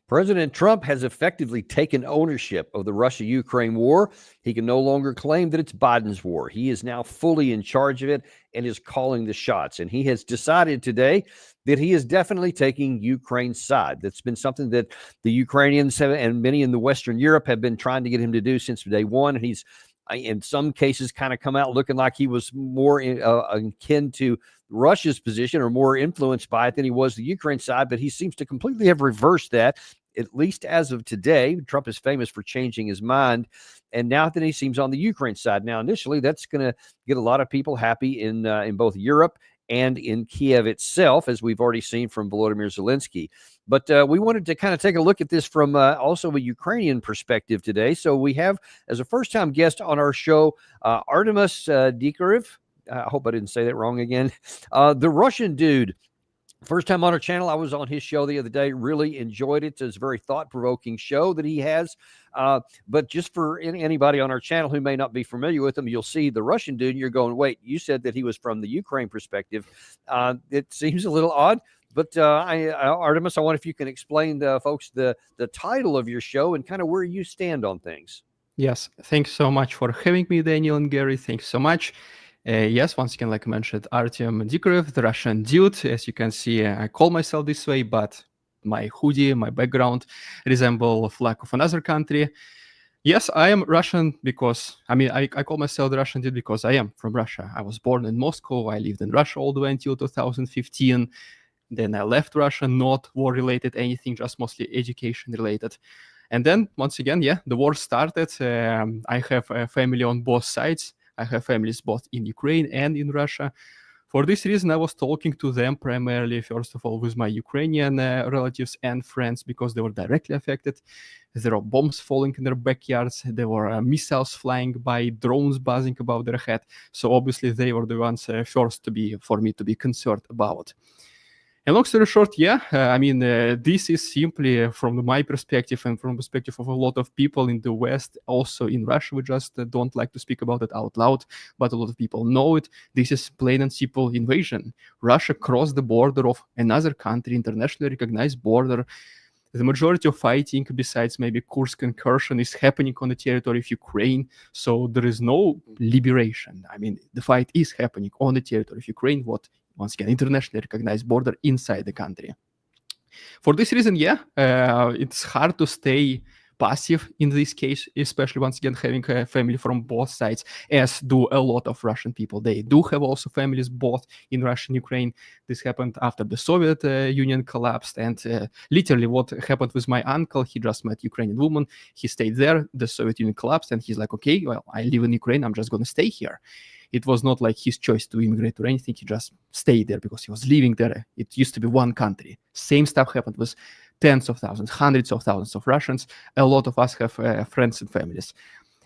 President Trump has effectively taken ownership of the Russia-Ukraine war. He can no longer claim that it's Biden's war. He is now fully in charge of it and is calling the shots. And he has decided today that he is definitely taking Ukraine's side. That's been something that the Ukrainians have, and many in the Western Europe have been trying to get him to do since day one. And he's, in some cases, kind of come out looking like he was more akin to Russia's position or more influenced by it than he was the Ukraine side. But he seems to completely have reversed that, at least as of today. Trump is famous for changing his mind. And now that he seems on the Ukraine side. Now, initially, that's going to get a lot of people happy in both Europe and in Kyiv itself, as we've already seen from Volodymyr Zelensky. But we wanted to kind of take a look at this from also a Ukrainian perspective today. So we have, as a first-time guest on our show, Artemis Dikarev. I hope I didn't say that wrong again. The Russian dude. First time on our channel. I was on his show the other day. Really enjoyed it. It's a very thought-provoking show that he has. But just for anybody on our channel who may not be familiar with him, you'll see the Russian dude and you're going, wait, you said that he was from the Ukraine perspective. It seems a little odd. But Artemis, I wonder if you can explain to folks the title of your show and kind of where you stand on things. Yes, thanks so much for having me, Daniel and Gary. Thanks so much. Yes, once again, like I mentioned, Artem Dikarev, the Russian dude. As you can see, I call myself this way, but my hoodie, my background resemble a flag of another country. Yes, I am Russian because, I call myself the Russian dude because I am from Russia. I was born in Moscow. I lived in Russia all the way until 2015. Then I left Russia, not war-related, anything, just mostly education-related. And then, once again, yeah, the war started. I have a family on both sides. I have families both in Ukraine and in Russia. For this reason, I was talking to them primarily, first of all, with my Ukrainian relatives and friends, because they were directly affected. There were bombs falling in their backyards. There were missiles flying by, drones buzzing above their head. So obviously, they were the ones first for me to be concerned about. And long story short, yeah, this is simply from my perspective and from the perspective of a lot of people in the West, also in Russia. We just don't like to speak about it out loud, but a lot of people know it. This is plain and simple invasion. Russia crossed the border of another country, internationally recognized border. The majority of fighting, besides maybe Kursk incursion, is happening on the territory of Ukraine. So there is no liberation. The fight is happening on the territory of Ukraine, once again, internationally recognized border inside the country. For this reason, yeah, it's hard to stay passive in this case, especially once again having a family from both sides, as do a lot of Russian people. They do have also families both in Russia and Ukraine. This happened after the Soviet Union collapsed, and literally what happened with my uncle, he just met Ukrainian woman, he stayed there, the Soviet Union collapsed, and he's like, okay, well, I live in Ukraine, I'm just going to stay here. It was not like his choice to immigrate or anything. He just stayed there because he was living there. It used to be one country. Same stuff happened with tens of thousands, hundreds of thousands of Russians. A lot of us have friends and families.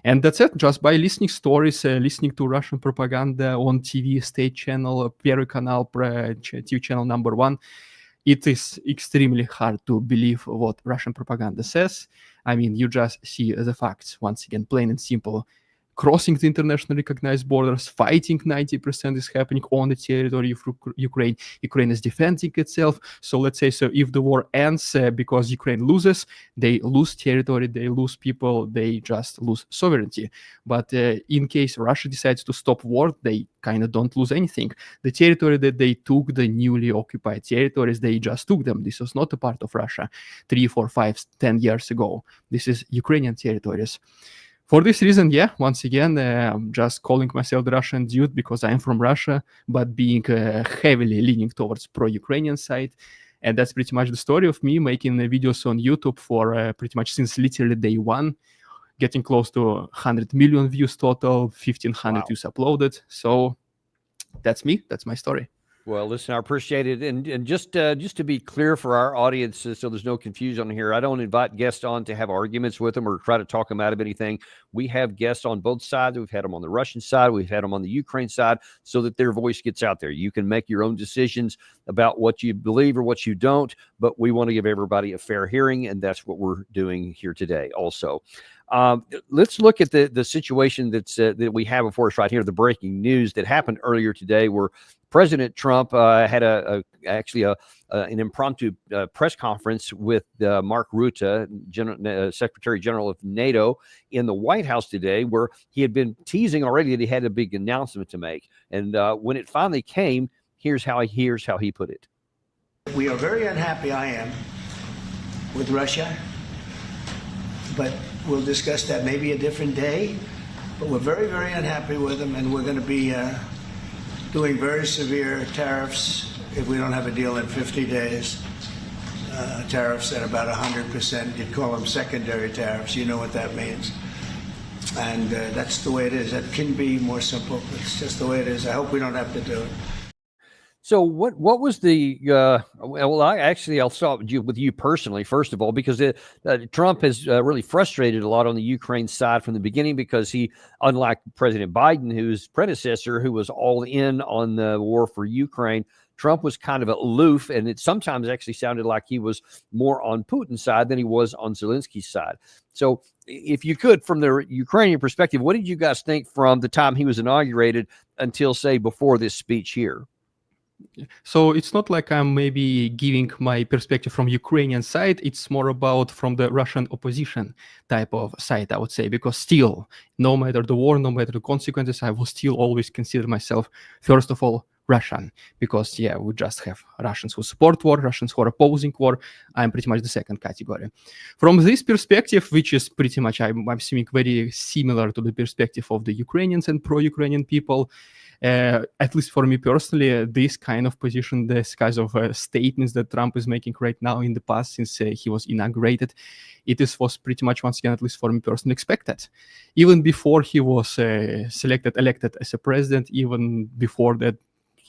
And that's it. Just by listening stories, listening to Russian propaganda on TV, state channel, Первый канал, TV channel #1, it is extremely hard to believe what Russian propaganda says. You just see the facts. Once again, plain and simple. Crossing the internationally recognized borders, fighting 90% is happening on the territory of Ukraine. Ukraine is defending itself. So let's say, if the war ends because Ukraine loses, they lose territory, they lose people, they just lose sovereignty. But in case Russia decides to stop war, they kind of don't lose anything. The territory that they took, the newly occupied territories, they just took them. This was not a part of Russia 3, 4, 5, 10 years ago. This is Ukrainian territories. For this reason, yeah, once again, I'm just calling myself the Russian dude because I'm from Russia, but being heavily leaning towards pro-Ukrainian side. And that's pretty much the story of me making videos on YouTube for pretty much since literally day one, getting close to 100 million views total, 1,500 views uploaded. So that's me. That's my story. Well, listen, I appreciate it. And just to be clear for our audience, so there's no confusion here, I don't invite guests on to have arguments with them or try to talk them out of anything. We have guests on both sides. We've had them on the Russian side. We've had them on the Ukraine side so that their voice gets out there. You can make your own decisions about what you believe or what you don't, but we want to give everybody a fair hearing, and that's what we're doing here today also. Let's look at the situation that we have before us right here, the breaking news that happened earlier today, where President Trump had actually an impromptu press conference with Mark Rutte, Secretary General of NATO, in the White House today, where he had been teasing already that he had a big announcement to make. And when it finally came, here's how he put it. We are very unhappy, I am, with Russia, but we'll discuss that maybe a different day. But we're very, very unhappy with them, and we're going to be doing very severe tariffs if we don't have a deal in 50 days. Tariffs at about 100%. You'd call them secondary tariffs. You know what that means. And that's the way it is. That can be more simple. It's just the way it is. I hope we don't have to do it. So what was the well, I'll start with you personally, first of all, because Trump has really frustrated a lot on the Ukraine side from the beginning, because he, unlike President Biden, whose predecessor, who was all in on the war for Ukraine, Trump was kind of aloof, and it sometimes actually sounded like he was more on Putin's side than he was on Zelensky's side. So if you could, from the Ukrainian perspective, what did you guys think from the time he was inaugurated until, say, before this speech here? So it's not like I'm maybe giving my perspective from Ukrainian side. It's more about from the Russian opposition type of side, I would say, because still, no matter the war, no matter the consequences, I will still always consider myself, first of all, Russian, because we just have Russians who support war, Russians who are opposing war. I'm pretty much the second category. From this perspective, which is pretty much, I'm assuming, very similar to the perspective of the Ukrainians and pro-Ukrainian people, at least for me personally, this kind of position, this kind of statements that Trump is making right now in the past since he was inaugurated, was pretty much, once again, at least for me personally, expected. Even before he was elected as a president, even before that,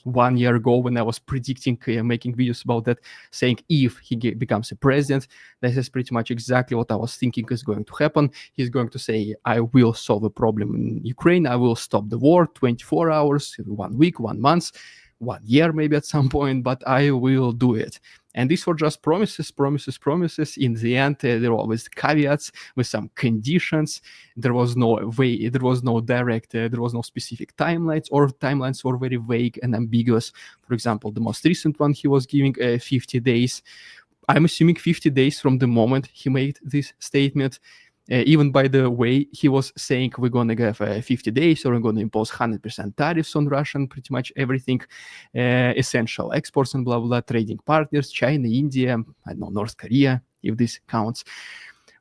1 year ago, when I was predicting, making videos about that, saying if he becomes a president, this is pretty much exactly what I was thinking is going to happen. He's going to say, I will solve a problem in Ukraine, I will stop the war, 24 hours, 1 week, 1 month, 1 year maybe at some point, but I will do it. And these were just promises. In the end, there were always caveats with some conditions. There was no way, there was no direct, there was no specific timelines, or timelines were very vague and ambiguous. For example, the most recent one, he was giving 50 days. I'm assuming 50 days from the moment he made this statement. Even by the way, he was saying we're going to give 50 days, or we're going to impose 100% tariffs on Russian, pretty much everything, essential exports and blah, blah, trading partners, China, India, I don't know, North Korea, if this counts.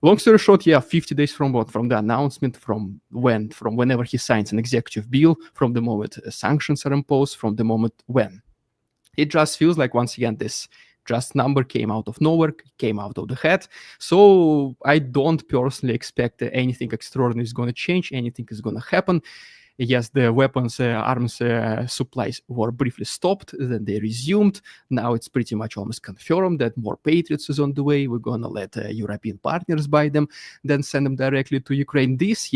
Long story short, 50 days from what? From the announcement, from whenever he signs an executive bill, from the moment sanctions are imposed, from the moment when. It just feels like, once again, this just number came out of nowhere, came out of the head. So I don't personally expect anything extraordinary is going to change, anything is going to happen. Yes, the weapons, arms supplies were briefly stopped, then they resumed. Now it's pretty much almost confirmed that more Patriots is on the way. We're going to let European partners buy them, then send them directly to Ukraine. This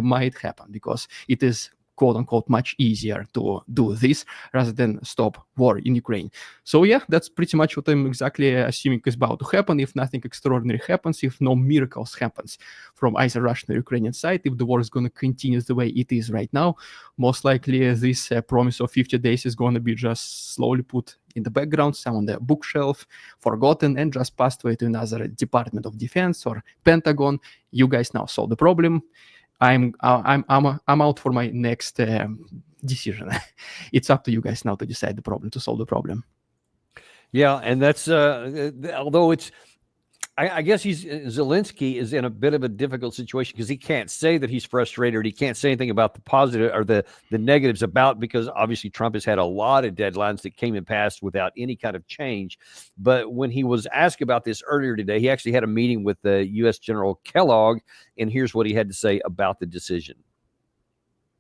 might happen, because it is quote-unquote much easier to do this rather than stop war in Ukraine. So that's pretty much what I'm exactly assuming is about to happen. If nothing extraordinary happens, if no miracles happens from either Russian or Ukrainian side, if the war is going to continue the way it is right now, most likely this promise of 50 days is going to be just slowly put in the background, some on the bookshelf, forgotten, and just passed away to another Department of Defense or Pentagon. You guys now solve the problem. I'm out for my next decision. It's up to you guys now to decide the problem, to solve the problem. Yeah, and that's although it's, I guess Zelensky is in a bit of a difficult situation, because he can't say that he's frustrated. He can't say anything about the positive or the negatives about, because obviously Trump has had a lot of deadlines that came and passed without any kind of change. But when he was asked about this earlier today, he actually had a meeting with the U.S. General Kellogg, and here's what he had to say about the decision.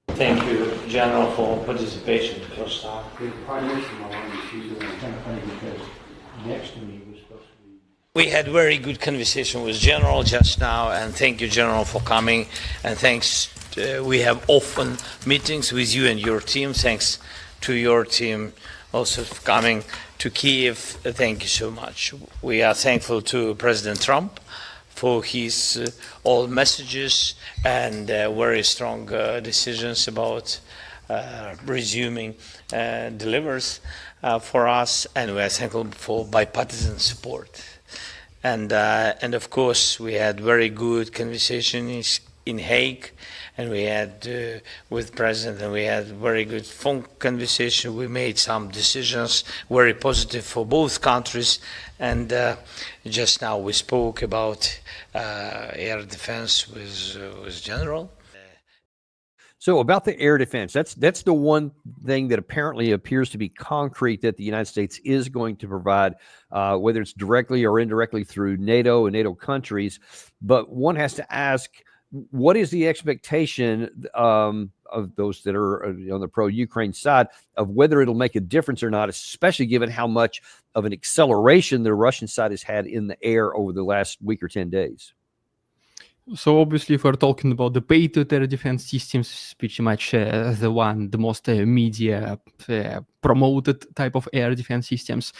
Thank you, General, for participation first time. Next to me was supposed to be. We had very good conversation with General just now, and thank you, General, for coming. And thanks. We have often meetings with you and your team. Thanks to your team also for coming to Kyiv. Thank you so much. We are thankful to President Trump for his all messages and very strong decisions about resuming delivers for us, and we are thankful for bipartisan support. And of course, we had very good conversations in Hague, and we had with President, and we had very good phone conversation. We made some decisions very positive for both countries, and just now we spoke about air defense with General. So about the air defense, that's the one thing that apparently appears to be concrete that the United States is going to provide, whether it's directly or indirectly through NATO and NATO countries. But one has to ask, what is the expectation of those that are on the pro-Ukraine side of whether it'll make a difference or not, especially given how much of an acceleration the Russian side has had in the air over the last week or 10 days? So obviously, if we're talking about the Patriot air defense systems, pretty much the most media promoted type of air defense systems.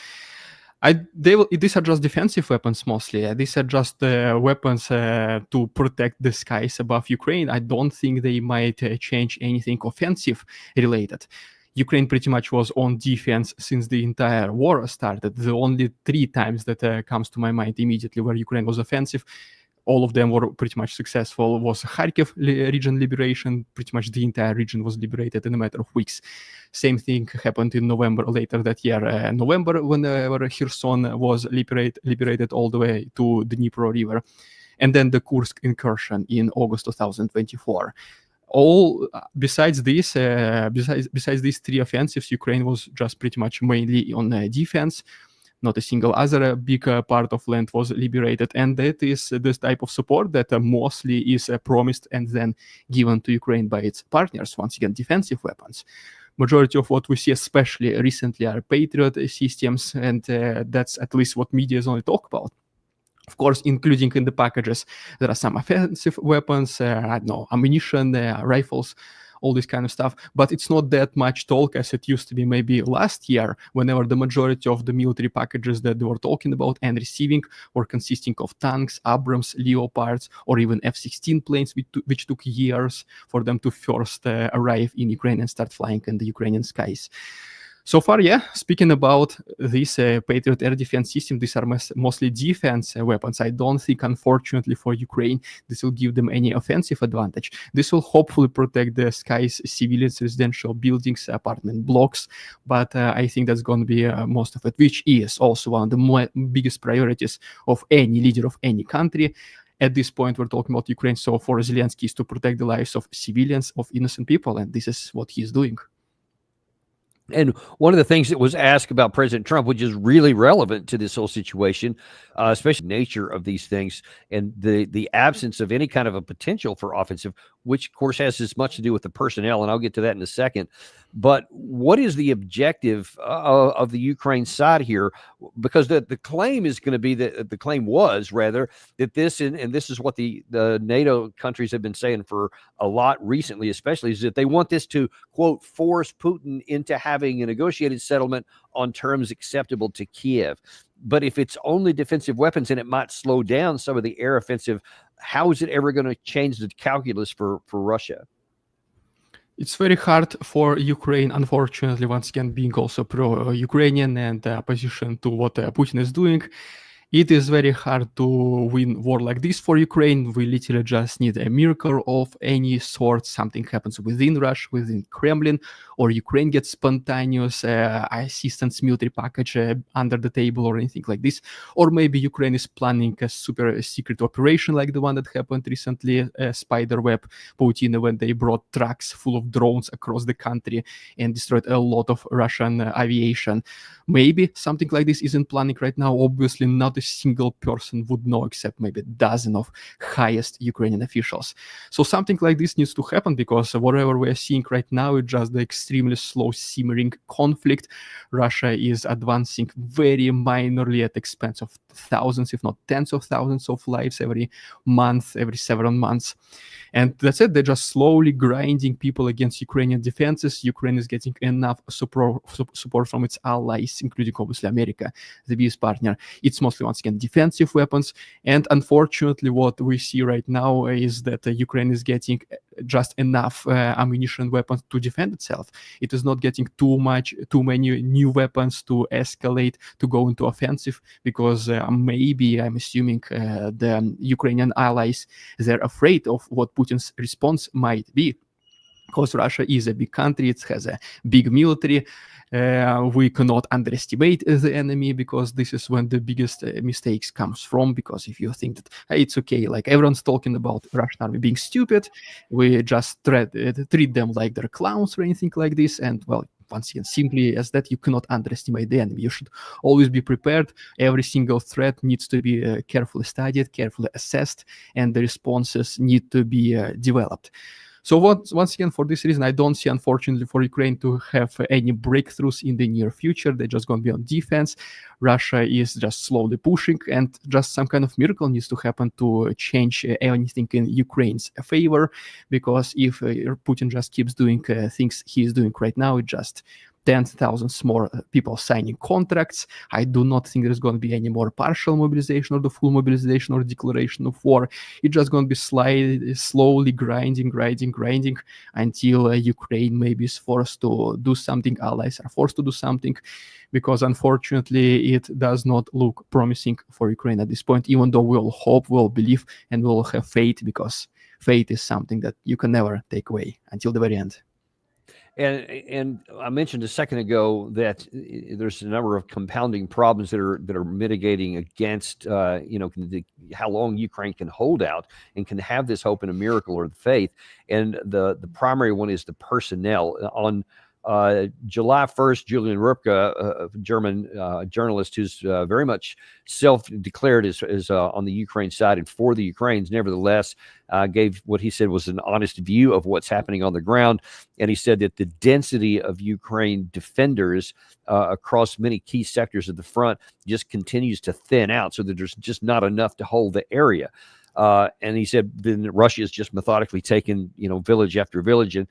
These are just defensive weapons mostly. These are just weapons to protect the skies above Ukraine. I don't think they might change anything offensive related. Ukraine pretty much was on defense since the entire war started. The only 3 times that comes to my mind immediately where Ukraine was offensive, all of them were pretty much successful, was Kharkiv region liberation. Pretty much the entire region was liberated in a matter of weeks. Same thing happened in November later that year. November, whenever Kherson was liberated all the way to the Dnipro River. And then the Kursk incursion in August 2024. All besides these 3 offensives, Ukraine was just pretty much mainly on defense. Not a single other big part of land was liberated, and that is this type of support that mostly is promised and then given to Ukraine by its partners. Once again, defensive weapons. Majority of what we see, especially recently, are Patriot systems, and that's at least what media is only talk about. Of course, including in the packages, there are some offensive weapons, ammunition, rifles, all this kind of stuff. But it's not that much talk as it used to be maybe last year, whenever the majority of the military packages that they were talking about and receiving were consisting of tanks, Abrams, Leopards, or even F-16 planes, which took years for them to first arrive in Ukraine and start flying in the Ukrainian skies. So far, speaking about this Patriot air defense system, these are mostly defense weapons. I don't think, unfortunately for Ukraine, this will give them any offensive advantage. This will hopefully protect the skies, civilians, residential buildings, apartment blocks, but I think that's going to be most of it, which is also one of the biggest priorities of any leader of any country. At this point, we're talking about Ukraine, so for Zelensky is to protect the lives of civilians, of innocent people, and this is what he's doing. And one of the things that was asked about President Trump, which is really relevant to this whole situation, especially the nature of these things and the absence of any kind of a potential for offensive, which of course has as much to do with the personnel, and I'll get to that in a second. But what is the objective of the Ukraine side here? Because the claim is going to be that the claim was rather that this, and this is what the NATO countries have been saying for a lot recently, especially, is that they want this to, quote, force Putin into having a negotiated settlement on terms acceptable to Kyiv. But if it's only defensive weapons and it might slow down some of the air offensive, how is it ever going to change the calculus for Russia? It's very hard for Ukraine, unfortunately, once again, being also pro-Ukrainian and opposition to what Putin is doing. It is very hard to win war like this for Ukraine. We literally just need a miracle of any sort. Something happens within Russia, within Kremlin, or Ukraine gets spontaneous assistance military package under the table or anything like this. Or maybe Ukraine is planning a super secret operation like the one that happened recently, Spiderweb, Putin, when they brought trucks full of drones across the country and destroyed a lot of Russian aviation. Maybe something like this isn't planning right now. Obviously, not a single person would know except maybe a dozen of highest Ukrainian officials. So something like this needs to happen, because whatever we are seeing right now is just the extremely slow simmering conflict. Russia is advancing very minorly at the expense of thousands, if not tens of thousands of lives every month, every several months. And that's it. They're just slowly grinding people against Ukrainian defenses. Ukraine is getting enough support from its allies, including obviously America, the biggest partner. It's mostly once again, defensive weapons. And unfortunately, what we see right now is that Ukraine is getting just enough ammunition and weapons to defend itself. It is not getting too many new weapons to escalate, to go into offensive, because maybe, I'm assuming, the Ukrainian allies, they're afraid of what Putin's response might be. Because Russia is a big country, it has a big military. We cannot underestimate the enemy, because this is when the biggest mistakes comes from. Because if you think that it's okay, like everyone's talking about Russian army being stupid, we just treat them like they're clowns or anything like this. And well, once again, simply as that, you cannot underestimate the enemy. You should always be prepared. Every single threat needs to be carefully studied, carefully assessed, and the responses need to be developed. So once again, for this reason, I don't see, unfortunately, for Ukraine to have any breakthroughs in the near future. They're just going to be on defense. Russia is just slowly pushing, and just some kind of miracle needs to happen to change anything in Ukraine's favor. Because if Putin just keeps doing things he's doing right now, it just 10,000 more people signing contracts. I do not think there's going to be any more partial mobilization or the full mobilization or declaration of war. It's just going to be slowly grinding until Ukraine maybe is forced to do something, allies are forced to do something, because unfortunately it does not look promising for Ukraine at this point, even though we'll hope, we'll believe, and we'll have faith, because faith is something that you can never take away until the very end. And I mentioned a second ago that there's a number of compounding problems that are mitigating against how long Ukraine can hold out and can have this hope in a miracle or the faith. And the primary one is the personnel. On July 1st, Julian Rutte, a German journalist who's very much self-declared as on the Ukraine side and for the Ukrainians, nevertheless, gave what he said was an honest view of what's happening on the ground. And he said that the density of Ukraine defenders across many key sectors of the front just continues to thin out, so that there's just not enough to hold the area. And he said then Russia is just methodically taking, village after village and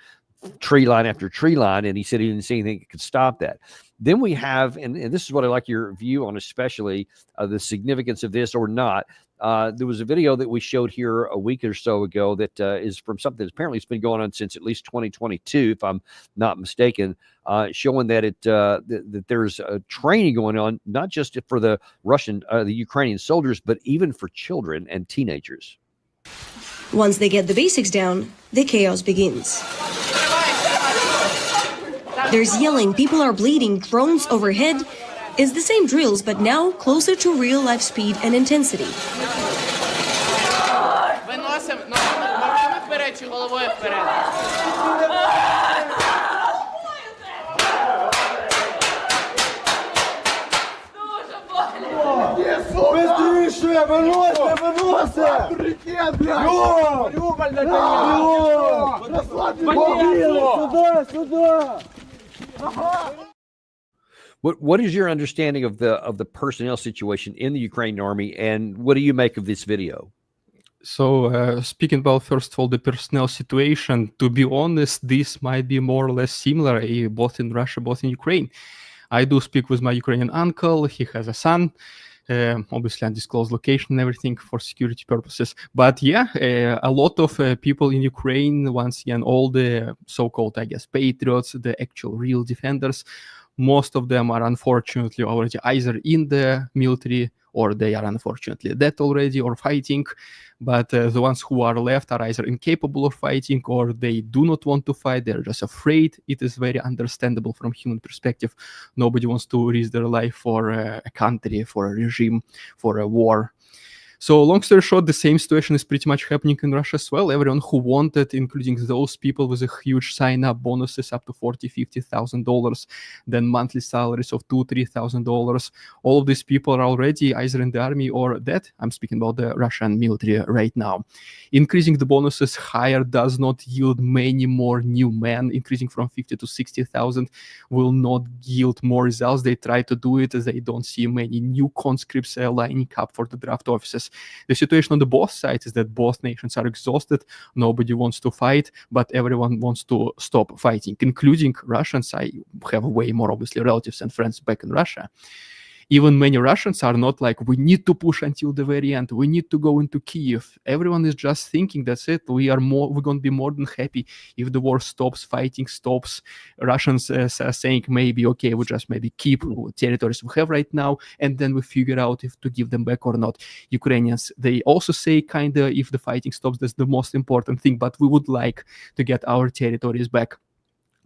tree line after tree line, and he said he didn't see anything that could stop that. Then we have, and this is what I like your view on, especially the significance of this or not. There was a video that we showed here a week or so ago that is from something that apparently has been going on since at least 2022, if I'm not mistaken, showing that that there's a training going on, not just for the Ukrainian soldiers, but even for children and teenagers. Once they get the basics down, the chaos begins. There's yelling, people are bleeding, drones overhead. It's the same drills, but now closer to real-life speed and intensity. What is your understanding of the personnel situation in the Ukrainian army, and what do you make of this video? So speaking about, first of all, the personnel situation, to be honest, this might be more or less similar, both in Russia, both in Ukraine. I do speak with my Ukrainian uncle. He has a son. Obviously undisclosed location and everything for security purposes. But yeah, a lot of people in Ukraine, once again, all the so-called, I guess, patriots, the actual real defenders, most of them are unfortunately already either in the military or they are unfortunately dead already or fighting. But the ones who are left are either incapable of fighting or they do not want to fight. They're just afraid. It is very understandable from human perspective. Nobody wants to risk their life for a country, for a regime, for a war. So long story short, the same situation is pretty much happening in Russia as well. Everyone who wanted, including those people with a huge sign-up bonuses up to $40,000, $50,000, then monthly salaries of $2,000, $3,000. All of these people are already either in the army or dead. I'm speaking about the Russian military right now. Increasing the bonuses higher does not yield many more new men. Increasing from 50 to 60,000 will not yield more results. They try to do it as they don't see many new conscripts lining up for the draft offices. The situation on the both sides is that both nations are exhausted. Nobody wants to fight, but everyone wants to stop fighting, including Russians. I have way more, obviously, relatives and friends back in Russia. even many Russians are not like, we need to push until the very end, we need to go into Kyiv. Everyone is just thinking, that's it, we're going to be more than happy if the war stops, fighting stops. Russians are saying maybe, okay, we just maybe keep territories we have right now, and then we figure out if to give them back or not. Ukrainians, they also say kind of, if the fighting stops, that's the most important thing, but we would like to get our territories back.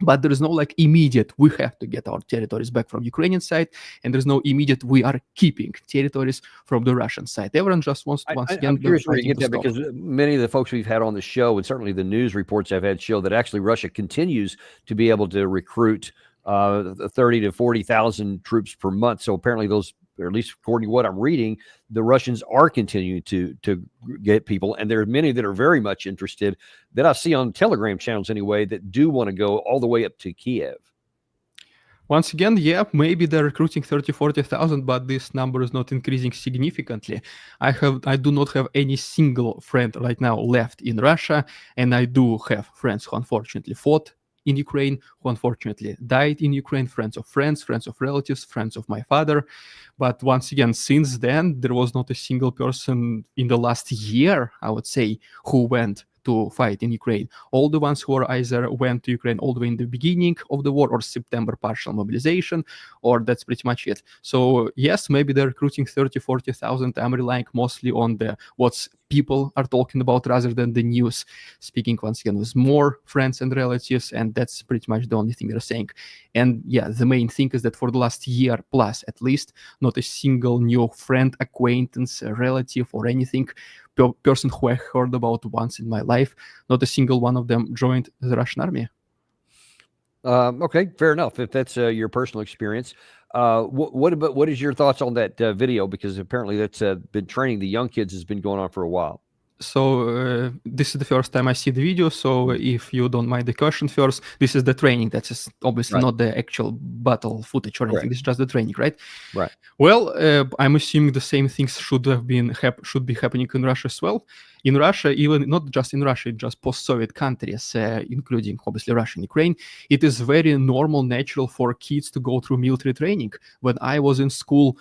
But there is no like immediate, we have to get our territories back from Ukrainian side, and there's no immediate, we are keeping territories from the Russian side. Everyone just wants to, once again, I'm curious where you get that, stop. because many of the folks we've had on the show, and certainly the news reports I've had, show that actually Russia continues to be able to recruit 30 to 40,000 troops per month. So apparently those, or at least according to what I'm reading, the Russians are continuing to get people. And there are many that are very much interested, that I see on Telegram channels anyway, that do want to go all the way up to Kyiv. Once again, yeah, maybe they're recruiting 30, 40,000, but this number is not increasing significantly. I do not have any single friend right now left in Russia, and I do have friends who unfortunately fought in Ukraine, who unfortunately died in Ukraine, friends of relatives, friends of my father. But once again, since then, there was not a single person in the last year, I would say, who went to fight in Ukraine. All the ones who are either went to Ukraine all the way in the beginning of the war, or September partial mobilization, or that's pretty much it. So yes, maybe they're recruiting 30, 40,000. I'm relying mostly on the what's people are talking about rather than the news. Speaking once again with more friends and relatives, and that's pretty much the only thing they're saying. And yeah, the main thing is that for the last year plus at least, not a single new friend, acquaintance, relative, or anything, person who I heard about once in my life, not a single one of them joined the Russian army. Okay, fair enough. If that's your personal experience, what is your thoughts on that video? Because apparently that's been training the young kids has been going on for a while. So this is the first time I see the video. So if you don't mind the question first, this is the training. That is obviously not the actual battle footage or anything. This is just the training, right? Right. Well, I'm assuming the same things should be happening in Russia as well. In Russia, even not just in Russia, just post-Soviet countries, including obviously Russia and Ukraine, it is very normal, natural for kids to go through military training. When I was in school,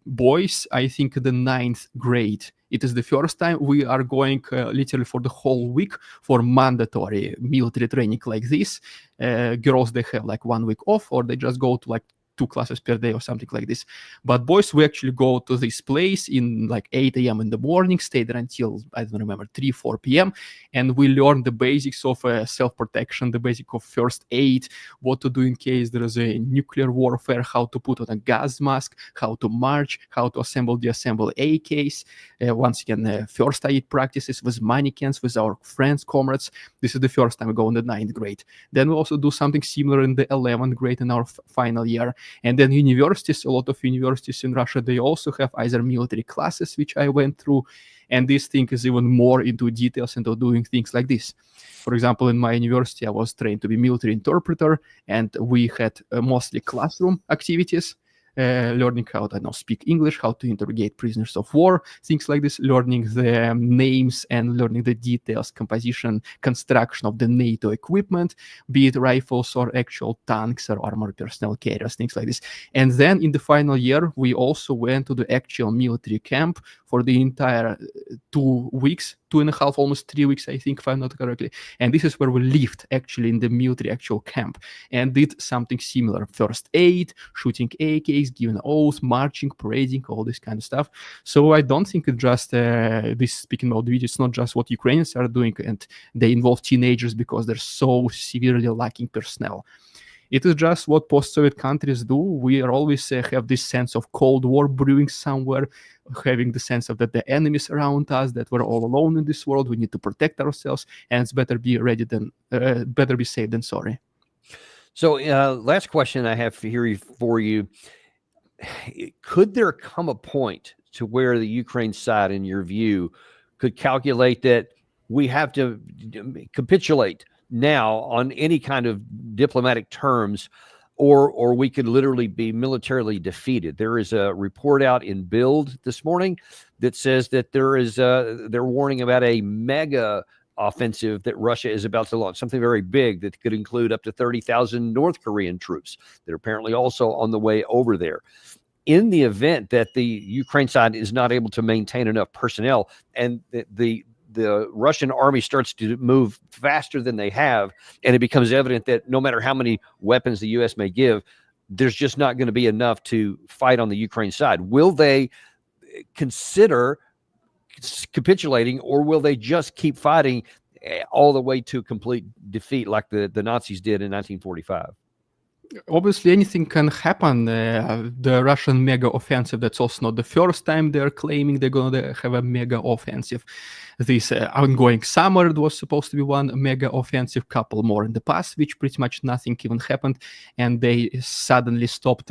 boys, I think the 9th grade, it is the first time we are going literally for the whole week for mandatory military training like this. Girls, they have like 1 week off, or they just go to like 2 classes per day or something like this. But boys, we actually go to this place in like 8 a.m. in the morning, stay there until, I don't remember, 3, 4 p.m. And we learn the basics of self-protection, the basic of first aid, what to do in case there is a nuclear warfare, how to put on a gas mask, how to march, how to disassemble AKs. Once again, first aid practices with mannequins, with our friends, comrades. This is the first time we go in the 9th grade. Then we also do something similar in the 11th grade in our final year. And then universities, a lot of universities in Russia, they also have either military classes, which I went through, and this thing is even more into details into doing things like this. For example, in my university, I was trained to be military interpreter, and we had mostly classroom activities. Learning how to speak English, how to interrogate prisoners of war, things like this, learning the names and learning the details, composition, construction of the NATO equipment, be it rifles or actual tanks or armored personnel carriers, things like this. And then in the final year, we also went to the actual military camp for the entire 2 weeks, 2.5, almost 3 weeks, I think, if I'm not correctly. And this is where we lived actually in the military actual camp and did something similar. First aid, shooting AKs, giving oaths, marching, parading, all this kind of stuff. So I don't think it just, this speaking about the video, it's not just what Ukrainians are doing and they involve teenagers because they're so severely lacking personnel. It is just what post-Soviet countries do. We are always have this sense of Cold War brewing somewhere, having the sense of that the enemies around us, that we're all alone in this world. We need to protect ourselves, and it's better be ready than better be safe than sorry. So, last question I have here for you: could there come a point to where the Ukraine side, in your view, could calculate that we have to capitulate now on any kind of diplomatic terms, or we could literally be militarily defeated? There is a report out in Bild this morning that says that they're warning about a mega offensive that Russia is about to launch, something very big that could include up to 30,000 North Korean troops that are apparently also on the way over there. in the event that the Ukraine side is not able to maintain enough personnel and the Russian army starts to move faster than they have, and it becomes evident that no matter how many weapons the U.S. may give, there's just not going to be enough to fight on the Ukraine side. Will they consider capitulating, or will they just keep fighting all the way to complete defeat like the Nazis did in 1945? Obviously, anything can happen. The Russian mega offensive, that's also not the first time they're claiming they're going to have a mega offensive. This ongoing summer, it was supposed to be one mega offensive, couple more in the past, which pretty much nothing even happened. And they suddenly stopped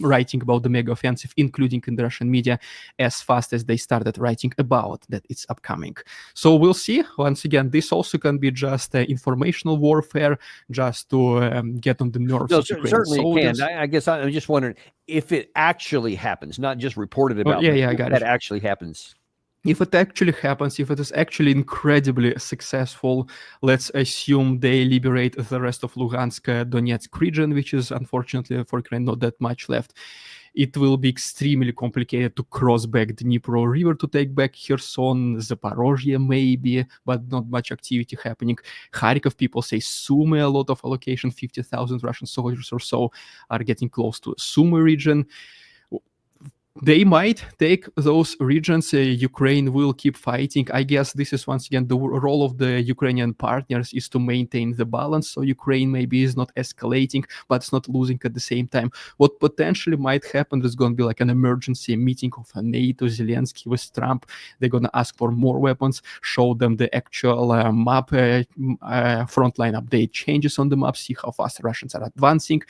writing about the mega offensive, including in the Russian media, as fast as they started writing about that it's upcoming. So we'll see. Once again, this also can be just informational warfare, just to get on the nerves of Ukrainian certainly soldiers. it can. I guess I'm just wondering if it actually happens, not just reported about. I got that it. actually happens. If it actually happens, if it is actually incredibly successful, let's assume they liberate the rest of Luhansk, Donetsk region, which is unfortunately for Ukraine not that much left. It will be extremely complicated to cross back Dnipro River to take back Kherson, Zaporozhye maybe, but not much activity happening. Kharkiv, people say Sumy, a lot of allocation, 50,000 Russian soldiers or so are getting close to Sumy region. They might take those regions. Ukraine will keep fighting. I guess this is once again the role of the Ukrainian partners is to maintain the balance. So Ukraine maybe is not escalating, but it's not losing at the same time. What potentially might happen is going to be like an emergency meeting of NATO, Zelensky with Trump. They're going to ask for more weapons, show them the actual map, frontline update changes on the map, see how fast Russians are advancing.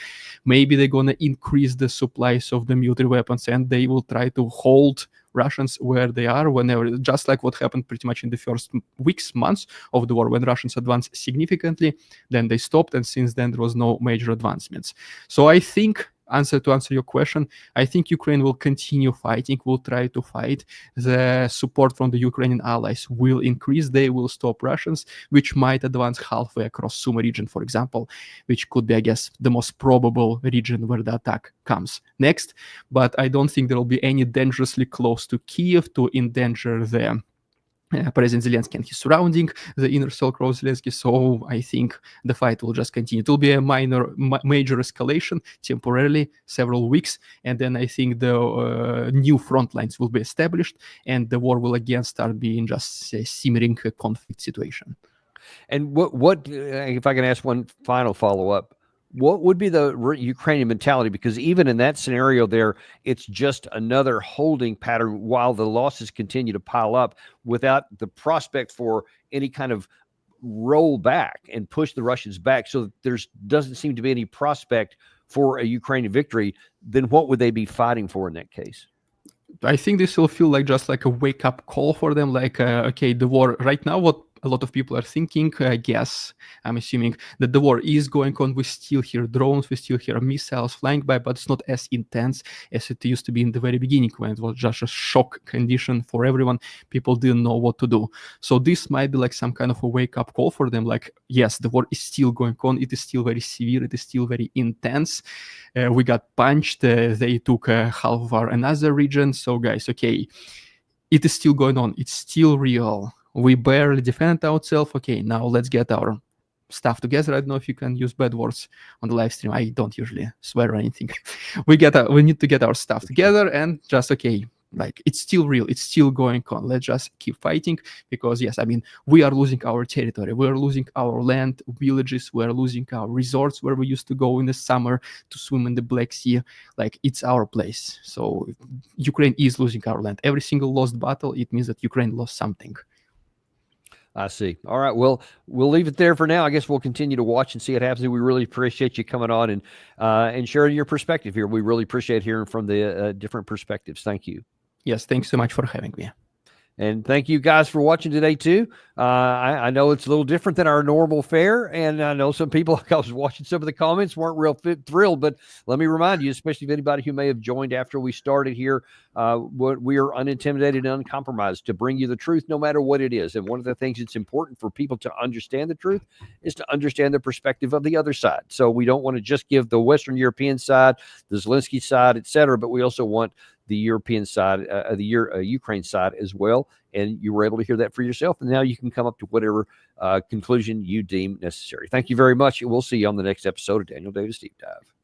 Maybe they're going to increase the supplies of the military weapons, and they will try to hold Russians where they are whenever, just like what happened pretty much in the first weeks, months of the war, when Russians advanced significantly, then they stopped, and since then there was no major advancements. So I think, to answer your question, I think Ukraine will continue fighting, will try to fight. The support from the Ukrainian allies will increase. They will stop Russians, which might advance halfway across Sumy region, for example, which could be, I guess, the most probable region where the attack comes next. But I don't think there will be any dangerously close to Kyiv to endanger the President Zelensky and his surrounding, the inner circle of Zelensky. So I think the fight will just continue. It will be a major escalation temporarily, several weeks, and then I think the new front lines will be established, and the war will again start being just a simmering conflict situation. And what if I can ask one final follow-up, what would be the Ukrainian mentality? Because even in that scenario there, it's just another holding pattern while the losses continue to pile up without the prospect for any kind of roll back and push the Russians back. So there doesn't seem to be any prospect for a Ukrainian victory. Then what would they be fighting for in that case? I think this will feel like just like a wake-up call for them. Like, okay, the war right now, what a lot of people are thinking, I guess, I'm assuming that the war is going on. We still hear drones, we still hear missiles flying by, but it's not as intense as it used to be in the very beginning, when it was just a shock condition for everyone. People didn't know what to do. So this might be like some kind of a wake-up call for them. Like, yes, the war is still going on. It is still very severe. It is still very intense. We got punched. They took half of our another region. So guys, okay, it is still going on. It's still real. We barely defend ourselves. Okay, now let's get our stuff together. I don't know if you can use bad words on the live stream. I don't usually swear or anything. We need to get our stuff together and just, okay, like, it's still real. It's still going on. Let's just keep fighting, because yes, I mean, we are losing our territory. We are losing our land, villages. We are losing our resorts where we used to go in the summer to swim in the Black Sea. Like, it's our place. So Ukraine is losing our land. Every single lost battle, it means that Ukraine lost something. I see. All right. Well, we'll leave it there for now. I guess we'll continue to watch and see what happens. We really appreciate you coming on and sharing your perspective here. We really appreciate hearing from the different perspectives. Thank you. Yes, thanks so much for having me. And thank you guys for watching today, too. I know it's a little different than our normal fare, and I know some people, like I was watching some of the comments, weren't real thrilled, but let me remind you, especially if anybody who may have joined after we started here, we are unintimidated and uncompromised to bring you the truth no matter what it is. And one of the things that's important for people to understand the truth is to understand the perspective of the other side. So we don't want to just give the Western European side, the Zelensky side, et cetera, but we also want the European side, Ukraine side as well. And you were able to hear that for yourself. And now you can come up to whatever conclusion you deem necessary. Thank you very much. And we'll see you on the next episode of Daniel Davis Deep Dive.